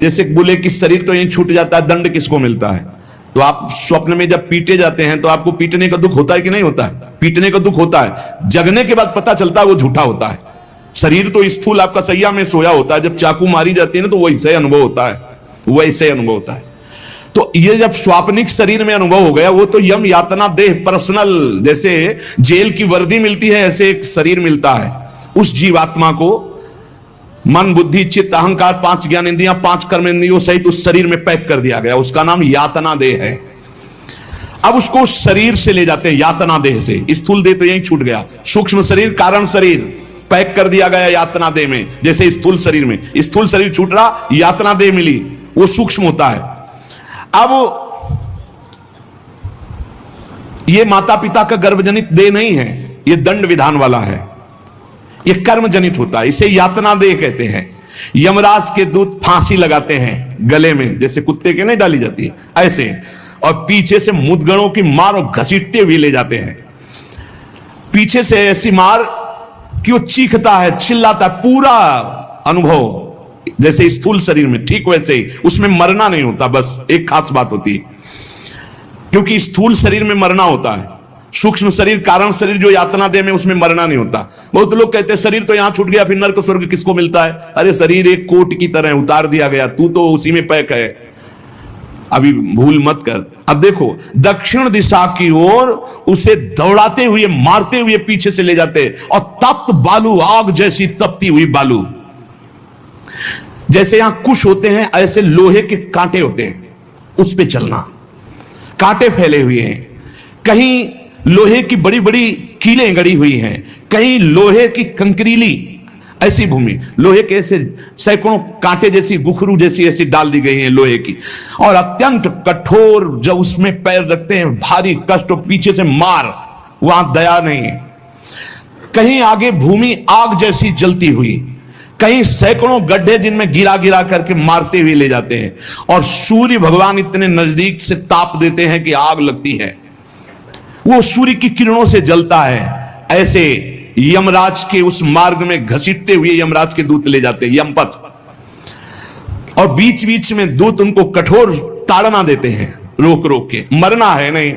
जैसे बोले कि शरीर तो यहीं छूट जाता है, दंड किसको मिलता है? तो आप स्वप्न में जब पीटे जाते हैं तो आपको पीटने का दुख होता है कि नहीं होता है? पीटने का दुख होता है। जगने के बाद पता चलता है वो झूठा होता है। शरीर तो स्थूल आपका सैया में सोया होता है, जब चाकू मारी जाती है ना तो वैसे अनुभव होता है, वैसे अनुभव होता है। तो ये जब स्वाप्निक शरीर में अनुभव हो गया, वो तो यम यातना देह पर्सनल, जैसे जेल की वर्दी मिलती है ऐसे एक शरीर मिलता है। उस जीवात्मा को मन बुद्धि चित्त अहंकार 5 ज्ञान इंद्रियां 5 कर्म इंद्रियों सहित उस शरीर में पैक कर दिया गया। उसका नाम यातना देह है। अब उसको शरीर से ले जाते हैं, यातना देह से। स्थूल देह तो यहीं छूट गया, सूक्ष्म शरीर कारण शरीर पैक कर दिया गया यातना देह में। जैसे स्थूल शरीर में, स्थूल शरीर छूट रहा, यातना देह मिली, वो सूक्ष्म होता है। अब ये माता पिता का गर्भजनित देह नहीं है, ये दंड विधान वाला है, ये कर्म जनित होता है, इसे यातना देह कहते हैं। यमराज के दूत फांसी लगाते हैं गले में, जैसे कुत्ते के नहीं डाली जाती है ऐसे, और पीछे से मुदगणों की मार और घसीटते हुए ले जाते हैं। पीछे से ऐसी मार कि वो चीखता है, चिल्लाता है, पूरा अनुभव जैसे स्थूल शरीर में, ठीक वैसे ही उसमें मरना नहीं होता। बस एक खास बात होती है, क्योंकि स्थूल शरीर में मरना होता है, सूक्ष्म शरीर कारण शरीर जो यातना देह में, उसमें मरना नहीं होता। बहुत लोग कहते हैं शरीर तो यहां छूट गया, फिर नरक स्वर्ग किसको मिलता है? अरे शरीर एक कोट की तरह उतार दिया गया, तू तो उसी में पैक है, अभी भूल मत कर। अब देखो, दक्षिण दिशा की ओर उसे दौड़ाते हुए मारते हुए पीछे से ले जाते, और तप्त बालू, आग जैसी तपती हुई बालू, जैसे यहां कुश होते हैं ऐसे लोहे के कांटे होते हैं, उस पे चलना, कांटे फैले हुए हैं, कहीं लोहे की बड़ी बड़ी कीलें गड़ी हुई हैं, कहीं लोहे की कंकरीली ऐसी भूमि, लोहे के ऐसे सैकड़ों कांटे जैसी गुखरू जैसी ऐसी डाल दी गई है लोहे की, और अत्यंत कठोर, जब उसमें पैर रखते हैं भारी कष्ट, पीछे से मार, वहां दया नहीं है। कहीं आगे भूमि आग जैसी जलती हुई, कहीं सैकड़ों गड्ढे जिनमें गिरा गिरा करके मारते हुए ले जाते हैं, और सूर्य भगवान इतने नजदीक से ताप देते हैं कि आग लगती है, वो सूर्य की किरणों से जलता है। ऐसे यमराज के उस मार्ग में घसीटते हुए यमराज के दूत ले जाते हैं, यमपथ, और बीच बीच में दूत उनको कठोर ताड़ना देते हैं, रोक रोक के। मरना है नहीं,